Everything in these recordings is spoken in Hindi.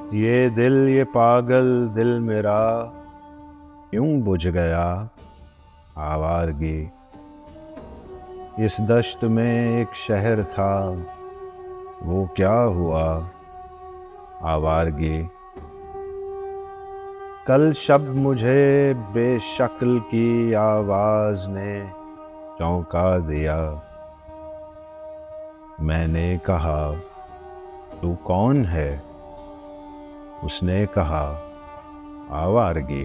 ये पागल दिल मेरा क्यों बुझ गया आवारगी। इस दश्त में एक शहर था, वो क्या हुआ आवारगी। कल शब मुझे बेशक्ल की आवाज ने चौंका दिया। मैंने कहा तू कौन है, उसने कहा आवारगी।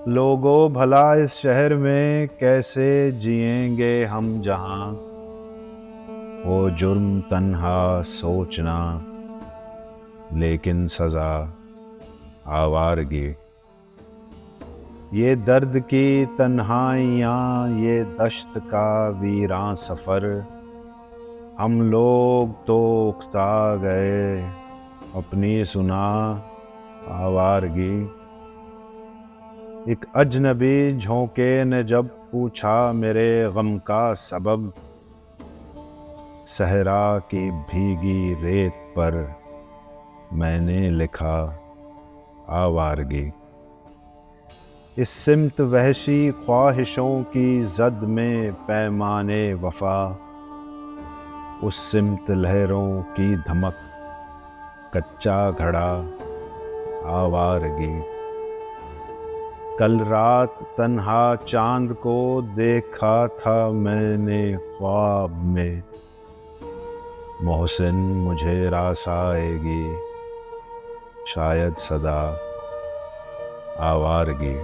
लोगों भला इस शहर में कैसे जिएंगे हम जहां वो जुर्म तन्हा सोचना लेकिन सजा आवारगी। ये दर्द की तन्हाइयाँ, ये दश्त का वीरां सफ़र, हम लोग तो उकता गए अपनी सुना आवारगी। एक अजनबी झोंके ने जब पूछा मेरे गम का सबब, सहरा की भीगी रेत पर मैंने लिखा आवारगी। इस सिमत वहशी ख्वाहिशों की जद में पैमाने वफा, उस सिमत लहरों की धमक कच्चा घड़ा आवारगी। कल रात तन्हा चांद को देखा था मैंने ख्वाब में, मोहसिन मुझे रास आएगी शायद सदा आवारगी।